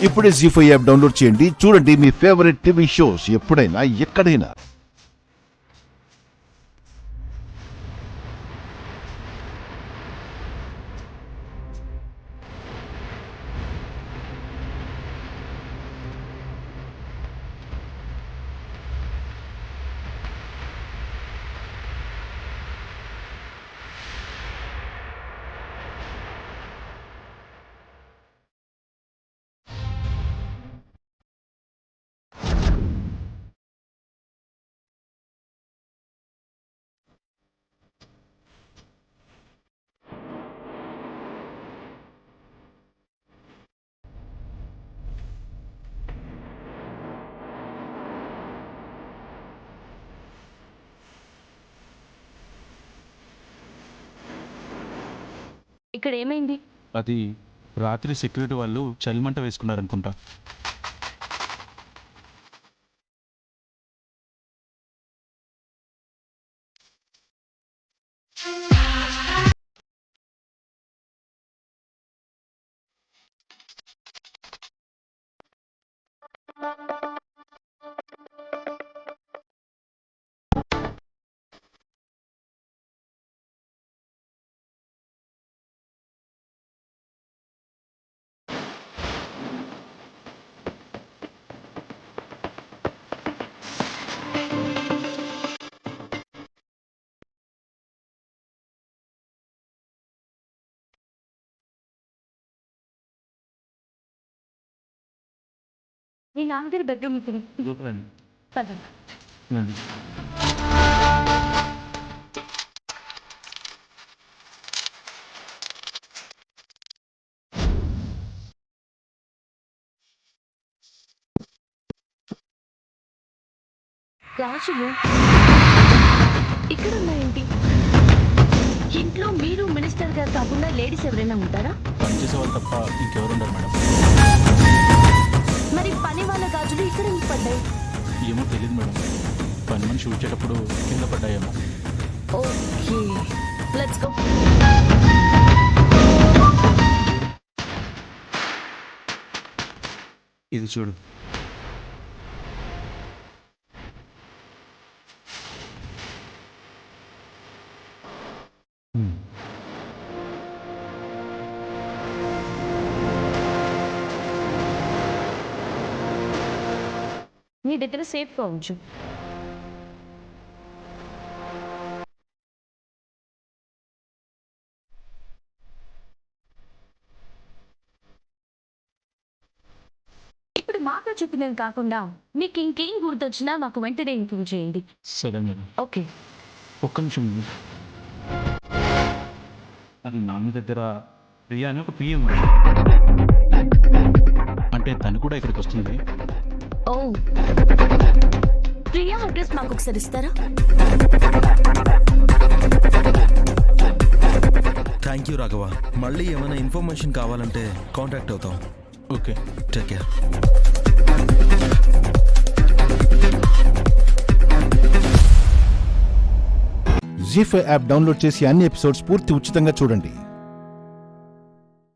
ఇప్పుడే జీ5 app download చేయండి. చూడండి మీ ఫేవరెట్ టీవీ షోస్ ఎప్పుడైనా ఎక్కడైనా. ఇక్కడ ఏమైంది? అది రాత్రి సెక్యూరిటీ వాళ్ళు చలిమంట వేసుకున్నారనుకుంటా. నీ నాన్నగారి బెడ్రూమ్ పద. రాజువు ఇక్కడ ఉన్నాయేంటి? ఇంట్లో మీరు మినిస్టర్ గారు కాకుండా లేడీస్ ఎవరైనా ఉంటారా? పనిచేసే వాళ్ళు తప్ప ఇంకెవరుండరు మేడం. మరి పని వాళ్ళ గాజులు ఇక్కడ ఎందుకు పడ్డాయి? ఏమో తెలియదు మేడం. పని మనిషి వచ్చేటప్పుడు కింద పడ్డాయేమో. Okay, let's go. ఇది చూడు. నీ దగ్గర సేఫ్గా ఉంచు. ఇప్పుడు మాతో చెప్పినది కాకుండా మీకు ఇంకేం గుర్తొచ్చినా మాకు వెంటనే ఇన్ఫార్మ్ చేయండి. సరే మేడం. ఓకే. ఒక్క నిమిషం. అది నాన్న దగ్గర ప్రియా అని ఒక పియ్య ఉంది. అంటే తను కూడా ఇక్కడికి వస్తుంది. ఓ, ప్రియా అడ్రస్ మాకు ఒకసారి ఇస్తారా? Thank you Raghava. మళ్ళీ ఏమైనా ఇన్ఫర్మేషన్ కావాలంటే కాంటాక్ట్ అవుతాం. Okay, take care. Zee five app download చేసి అన్ని ఎపిసోడ్స్ పూర్తి ఉచితంగా చూడండి.